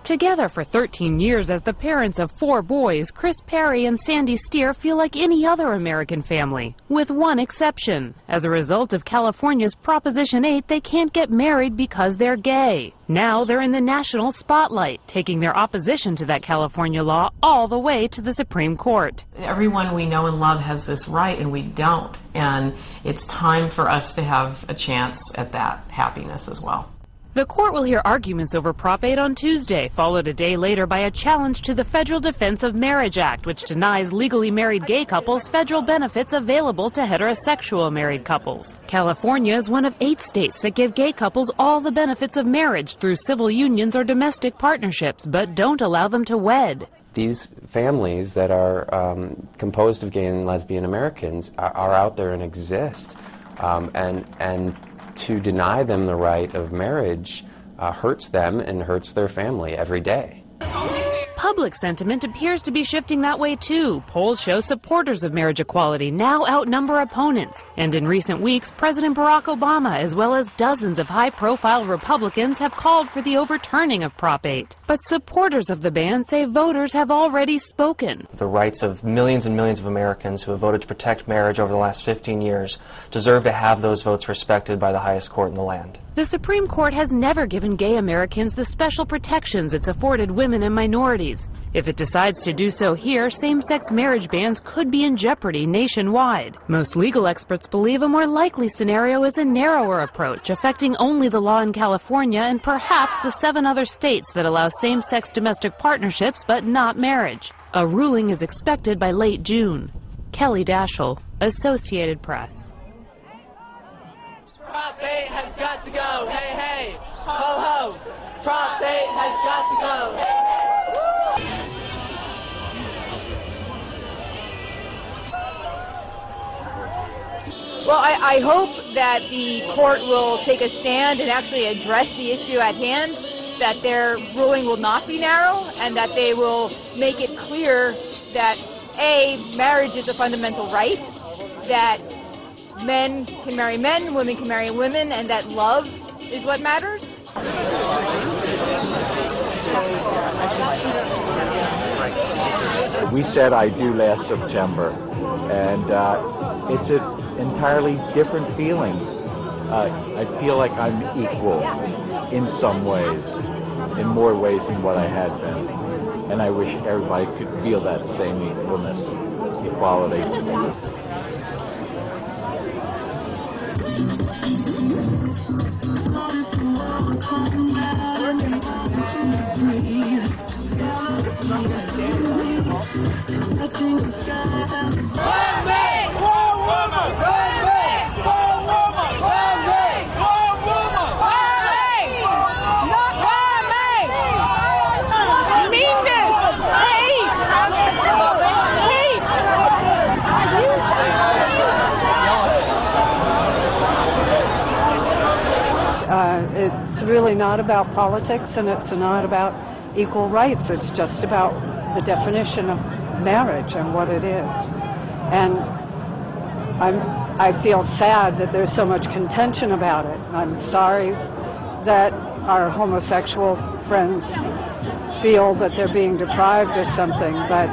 Together for 13 years as the parents of 4 boys, Chris Perry and Sandy Steer feel like any other American family, with one exception. As a result of California's Proposition 8, they can't get married because they're gay. Now they're in the national spotlight, taking their opposition to that California law all the way to the Supreme Court. Everyone we know and love has this right, and we don't. And it's time for us to have a chance at that happiness as well. The court will hear arguments over Prop 8 on Tuesday, followed a day later by a challenge to the Federal Defense of Marriage Act, which denies legally married gay couples federal benefits available to heterosexual married couples. California is one of 8 states that give gay couples all the benefits of marriage through civil unions or domestic partnerships, but don't allow them to wed. These families that are composed of gay and lesbian Americans are out there and exist, and to deny them the right of marriage hurts them and hurts their family every day. Public sentiment appears to be shifting that way too. Polls show supporters of marriage equality now outnumber opponents. And in recent weeks, President Barack Obama, as well as dozens of high-profile Republicans, have called for the overturning of Prop 8. But supporters of the ban say voters have already spoken. The rights of millions and millions of Americans who have voted to protect marriage over the last 15 years deserve to have those votes respected by the highest court in the land. The Supreme Court has never given gay Americans the special protections it's afforded women and minorities. If it decides to do so here, same-sex marriage bans could be in jeopardy nationwide. Most legal experts believe a more likely scenario is a narrower approach, affecting only the law in California and perhaps the 7 other states that allow same-sex domestic partnerships but not marriage. A ruling is expected by late June. Kelly Daschle, Associated Press. Prop 8 has got to go, hey, hey, ho, ho. Prop 8 has got to go, hey, hey. Well, I hope that the court will take a stand and actually address the issue at hand, that their ruling will not be narrow, and that they will make it clear that, A, marriage is a fundamental right, that men can marry men, women can marry women, and that love is what matters. We said I do last September, and it's an entirely different feeling. I feel like I'm equal in some ways, in more ways than what I had been. And I wish everybody could feel that same equalness, equality. It's really not about politics, and it's not about equal rights. It's just about the definition of marriage and what it is. And I feel sad that there's so much contention about it. I'm sorry that our homosexual friends feel that they're being deprived of something, but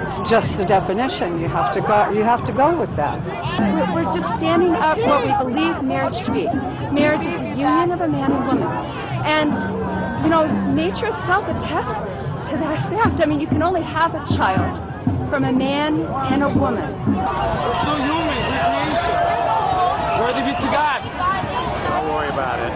it's just the definition. You have to go with that. We're just standing up for what we believe marriage to be. Marriage is a union of a man and woman. And, you know, nature itself attests to that fact. I mean, you can only have a child from a man and a woman. We're still human, we're creation. Worthy be to God. Don't worry about it.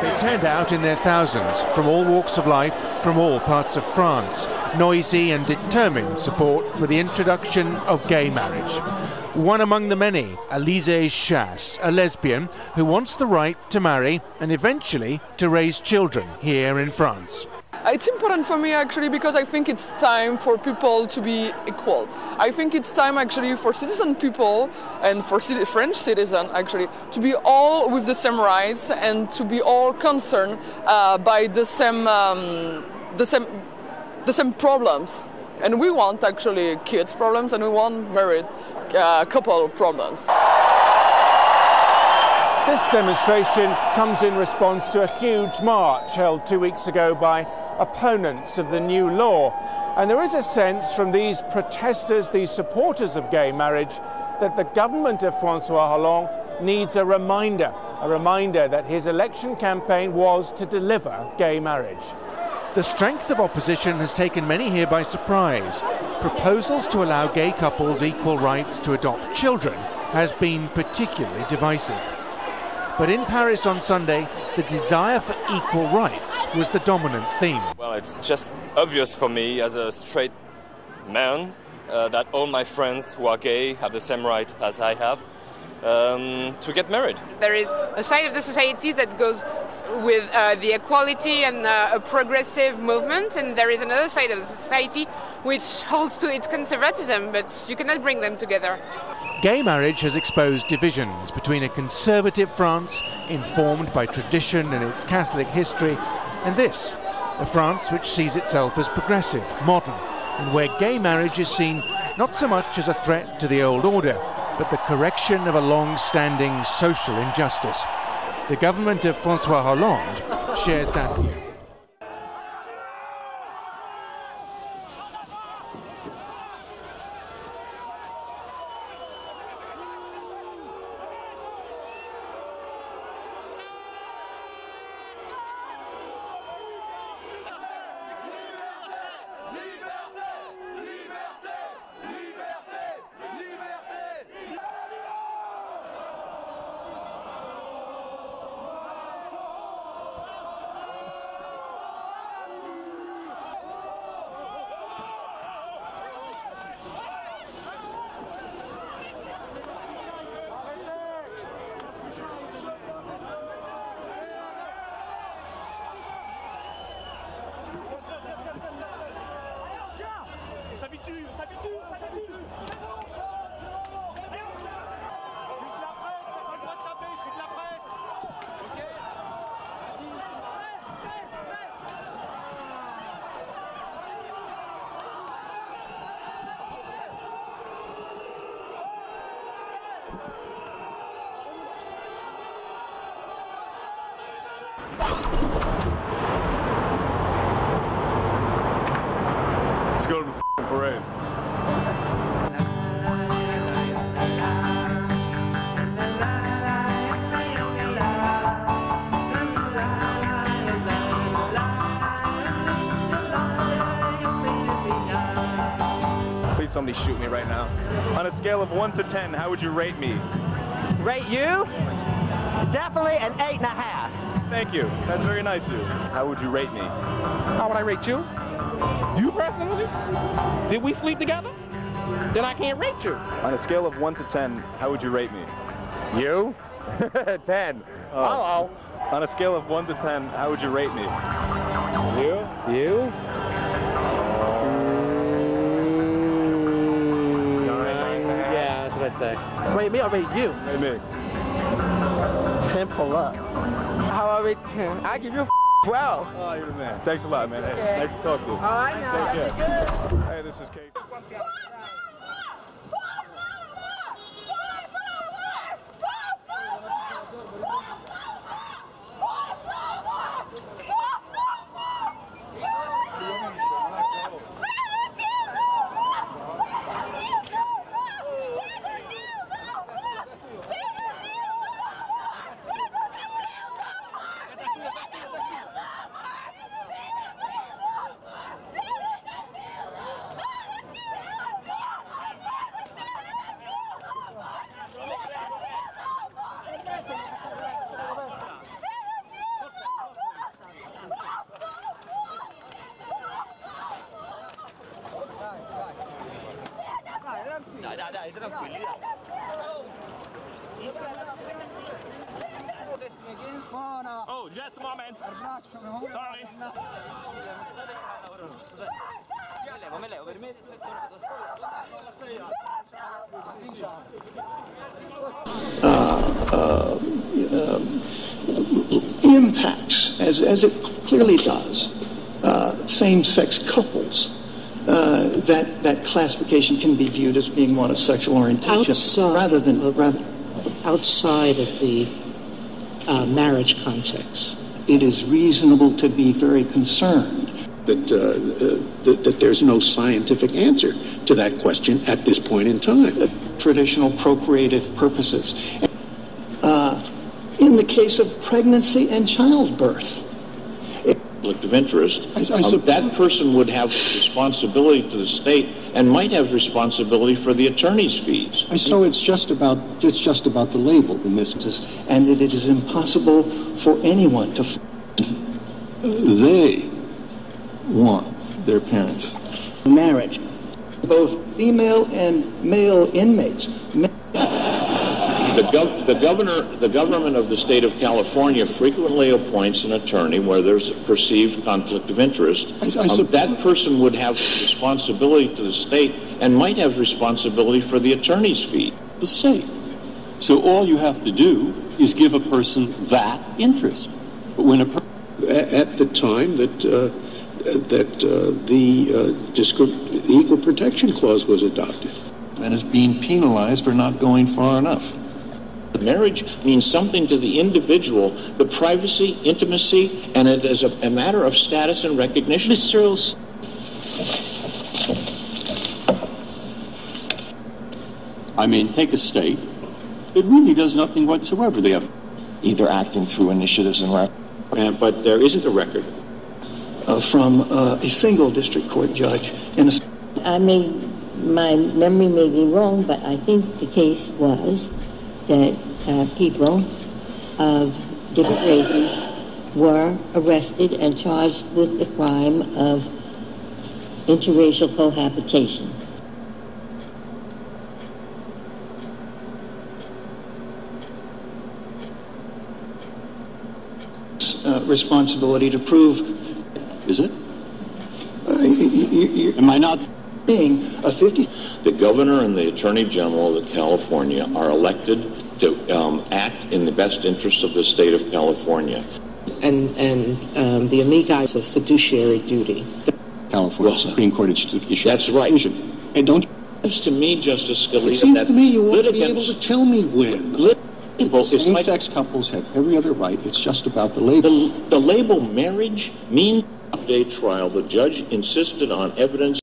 They turned out in their thousands, from all walks of life, from all parts of France, noisy and determined support for the introduction of gay marriage. One among the many, Alizée Chasse, a lesbian who wants the right to marry and eventually to raise children here in France. It's important for me actually because I think it's time for people to be equal. I think it's time actually for citizen people and for French citizens actually to be all with the same rights and to be all concerned by the same problems. And we want actually kids problems and we want married couple problems. This demonstration comes in response to a huge march held 2 weeks ago by opponents of the new law. And there is a sense from these protesters, these supporters of gay marriage, that the government of François Hollande needs a reminder that his election campaign was to deliver gay marriage. The strength of opposition has taken many here by surprise. Proposals to allow gay couples equal rights to adopt children has been particularly divisive. But in Paris on Sunday, the desire for equal rights was the dominant theme. Well, it's just obvious for me as a straight man that all my friends who are gay have the same right as I have to get married. There is a side of the society that goes with the equality and a progressive movement, and there is another side of the society which holds to its conservatism, but you cannot bring them together. Gay marriage has exposed divisions between a conservative France, informed by tradition and its Catholic history, and this, a France which sees itself as progressive, modern, and where gay marriage is seen not so much as a threat to the old order, but the correction of a long-standing social injustice. The government of François Hollande shares that view. Let's go to the parade. Please somebody shoot me right now. On a scale of 1 to 10, how would you rate me? Rate you? Definitely an 8.5. Thank you. That's very nice of you. How would you rate me? How would I rate you? You personally? Did we sleep together? Then I can't rate you. On a scale of 1 to 10, how would you rate me? You? 10. Uh-oh. On a scale of 1 to 10, how would you rate me? You? You? Yeah, that's what I'd say. Rate me or rate you? Rate me. 10 pull up. How I rate 10? I give you a 12. Oh, you're the man. Thanks a lot, man. Hey, nice to talk to you. All right, now. Take care. Hey, this is Kate. Oh, just a moment. Sorry. Impacts, as it clearly does, same-sex couples. That classification can be viewed as being one of sexual orientation outside of the marriage context. It is reasonable to be very concerned that there's no scientific answer to that question at this point in time. Traditional procreative purposes. In the case of pregnancy and childbirth, conflict of interest, that person would have responsibility to the state and might have responsibility for the attorney's fees. So it's just about the label in this case, and that it is impossible for anyone to. They want their parents. Marriage, both female and male inmates. The government of the state of California frequently appoints an attorney where there's a perceived conflict of interest. That person would have responsibility to the state and might have responsibility for the attorney's fee. The state. So all you have to do is give a person that interest. But when at the time that the Equal Protection Clause was adopted, and is being penalized for not going far enough. Marriage means something to the individual, the privacy, intimacy, and it is a matter of status and recognition. Mr. Earls. I mean, take a state. It really does nothing whatsoever. They have either acting through initiatives and but there isn't a record from a single district court judge in a. My memory may be wrong, but I think the case was that people of different races were arrested and charged with the crime of interracial cohabitation. Responsibility to prove. Is it? Am I not being a 50? The governor and the attorney general of California are elected to act in the best interests of the state of California. And the amici have fiduciary duty. California Supreme Court issued. That's right. And don't. It seems to me, Justice Scalia, it seems to me you won't be able to tell me when. Same-sex couples have every other right. It's just about the label. The label marriage means a day trial. The judge insisted on evidence.